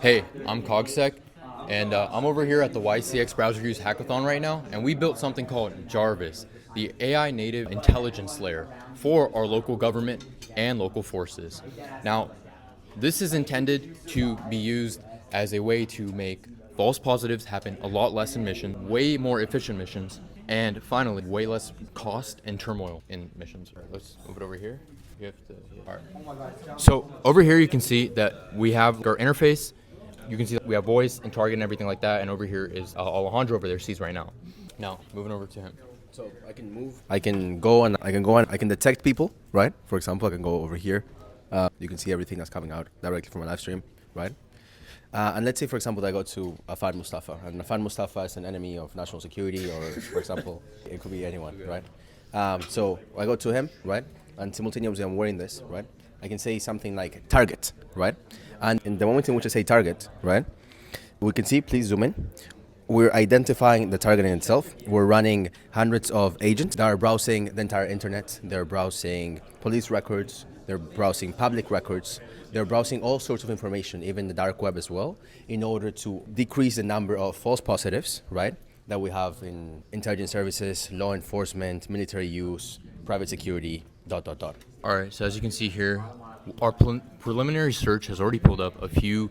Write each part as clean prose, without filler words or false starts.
Hey, I'm Cogsec, and I'm over here at the YCX Browser Use Hackathon right now, and we built something called JARVIS, the AI native intelligence layer for our local government and local forces. Now, this is intended to be used as a way to make false positives happen a lot less in missions, way more efficient missions, and finally, way less cost and turmoil in missions. All right, let's move it over here. You have to, all right. So over here, you can see that we have our interface. You can see that we have voice and target and everything like that. And over here is Alejandro over there sees right now. Now, moving over to him. So I can move. I can go and I can detect people, right? For example, I can go over here. You can see everything that's coming out directly from my live stream, right? And let's say, for example, that I go to Afad Mustafa, and Afad Mustafa is an enemy of national security, or for example, it could be anyone, right? So I go to him, right? And simultaneously, I'm wearing this, right? I can say something like target, right? And in the moment in which I say target, right, we can see, please zoom in. We're identifying the target in itself. We're running hundreds of agents that are browsing the entire internet. They're browsing police records. They're browsing public records. They're browsing all sorts of information, even the dark web as well, in order to decrease the number of false positives, right, that we have in intelligence services, law enforcement, military use, private security, ... All right, so as you can see here, our preliminary search has already pulled up a few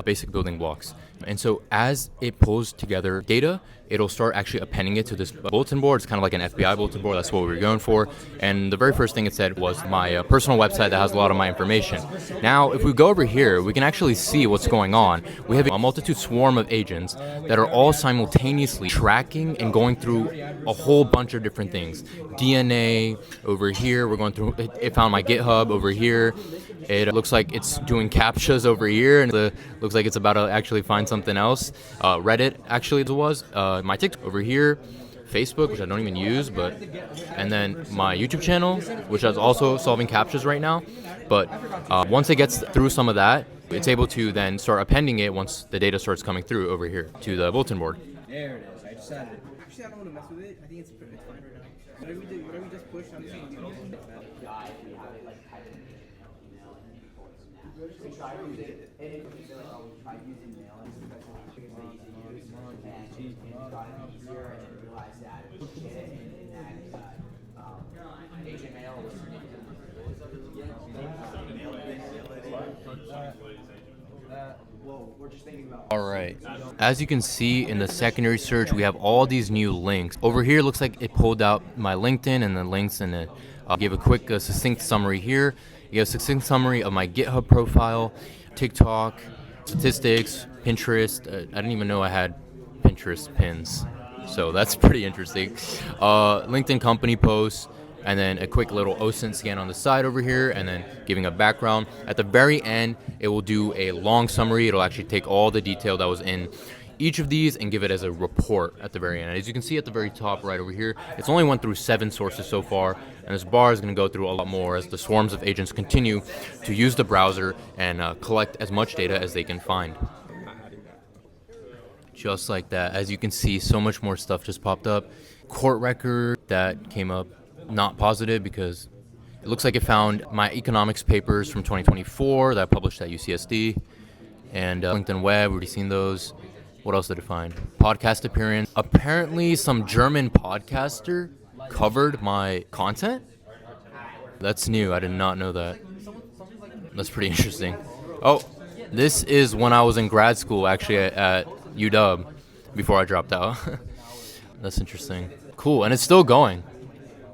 basic building blocks. And so as it pulls together data, it'll start actually appending it to this bulletin board. It's kind of like an FBI bulletin board. That's what we were going for. And the very first thing it said was my personal website that has a lot of my information. Now, if we go over here, we can actually see what's going on. We have a multitude swarm of agents that are all simultaneously tracking and going through a whole bunch of different things. DNA over here. We're going through, it found my GitHub over here. It looks like it's doing CAPTCHAs over here, and it looks like it's about to actually find something else. Reddit, actually, it was. My TikTok over here. Facebook, which I don't even use, and then my YouTube channel, which is also solving CAPTCHAs right now. But once it gets through some of that, it's able to then start appending it once the data starts coming through over here to the bulletin board. There it is. I just added it. Actually, I don't want to mess with it. I think it's fine right now. Whatever we just pushed, I'm just going to do it. All right, as you can see in the secondary search, we have all these new links. Over here, it looks like it pulled out my LinkedIn and the links, and it gave a quick succinct summary here. You have a succinct summary of my GitHub profile, TikTok, statistics, Pinterest. I didn't even know I had Pinterest pins, so that's pretty interesting. LinkedIn company posts, and then a quick little OSINT scan on the side over here, and then giving a background. At the very end, it will do a long summary. It'll actually take all the detail that was in each of these and give it as a report at the very end. As you can see at the very top right over here, it's only went through 7 sources so far, and this bar is going to go through a lot more as the swarms of agents continue to use the browser and collect as much data as they can find. Just like that, as you can see, so much more stuff just popped up. Court record that came up not positive because it looks like it found my economics papers from 2024 that I published at UCSD, and LinkedIn Web, we've already seen those. What else did it find? Podcast appearance. Apparently some German podcaster covered my content. That's new. I did not know that. That's pretty interesting. Oh, this is when I was in grad school, actually, at UW before I dropped out. That's interesting. Cool, and it's still going.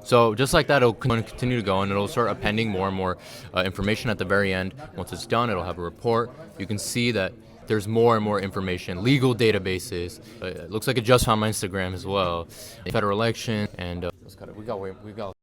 So just like that, it'll continue to go, and it'll start appending more and more information at the very end. Once it's done, it'll have a report. You can see that there's more and more information, legal databases. It looks like it just found my Instagram as well. Federal election, and we got